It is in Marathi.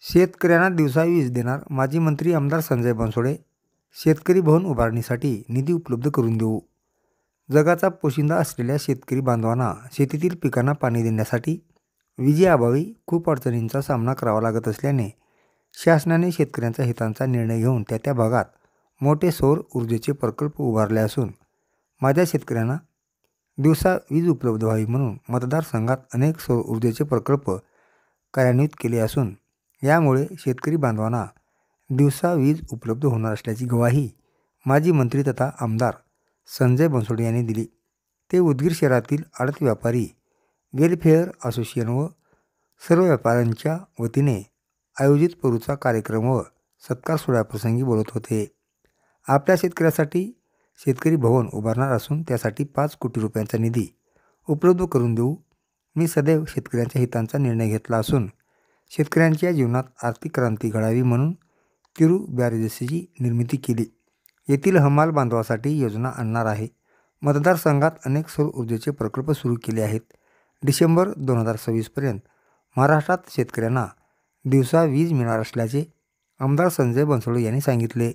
शेतकऱ्यांना दिवसा वीज देणार माजी मंत्री आमदार संजय बनसोडे. शेतकरी भवन उभारणीसाठी निधी उपलब्ध करून देऊ. जगाचा पोशिंदा असलेल्या शेतकरी बांधवांना शेतीतील पिकांना पाणी देण्यासाठी विजेअभावी खूप अडचणींचा सामना करावा लागत असल्याने शासनाने शेतकऱ्यांच्या हितांचा निर्णय घेऊन त्या भागात मोठे सौर ऊर्जेचे प्रकल्प उभारले असून माझ्या शेतकऱ्यांना दिवसा वीज उपलब्ध व्हावी म्हणून मतदारसंघात अनेक सौर ऊर्जेचे प्रकल्प कार्यान्वित केले असून यामुळे शेतकरी बांधवांना दिवसा वीज उपलब्ध होणार असल्याची ग्वाही माजी मंत्री तथा आमदार संजय बनसोडे यांनी दिली. ते उदगीर शहरातील आडत व्यापारी वेलफेअर असोसिएशन व सर्व व्यापाऱ्यांच्या वतीने आयोजित पेरूचा कार्यक्रम व सत्कार सोहळ्याप्रसंगी बोलत होते. आपल्या शेतकऱ्यासाठी शेतकरी भवन उभारणार असून त्यासाठी 5 कोटी रुपयांचा निधी उपलब्ध करून देऊ. मी सदैव शेतकऱ्यांच्या हितांचा निर्णय घेतला असून शेतकऱ्यांच्या जीवनात आर्थिक क्रांती घडावी म्हणून तिरू बॅरेजेसची निर्मिती केली. येथील हमाल बांधवासाठी योजना आणणार आहे. मतदारसंघात अनेक सौर ऊर्जेचे प्रकल्प सुरू केले आहेत. डिसेंबर 2026 पर्यंत महाराष्ट्रात शेतकऱ्यांना दिवसा वीज मिळणार असल्याचे आमदार संजय बनसोडे यांनी सांगितले.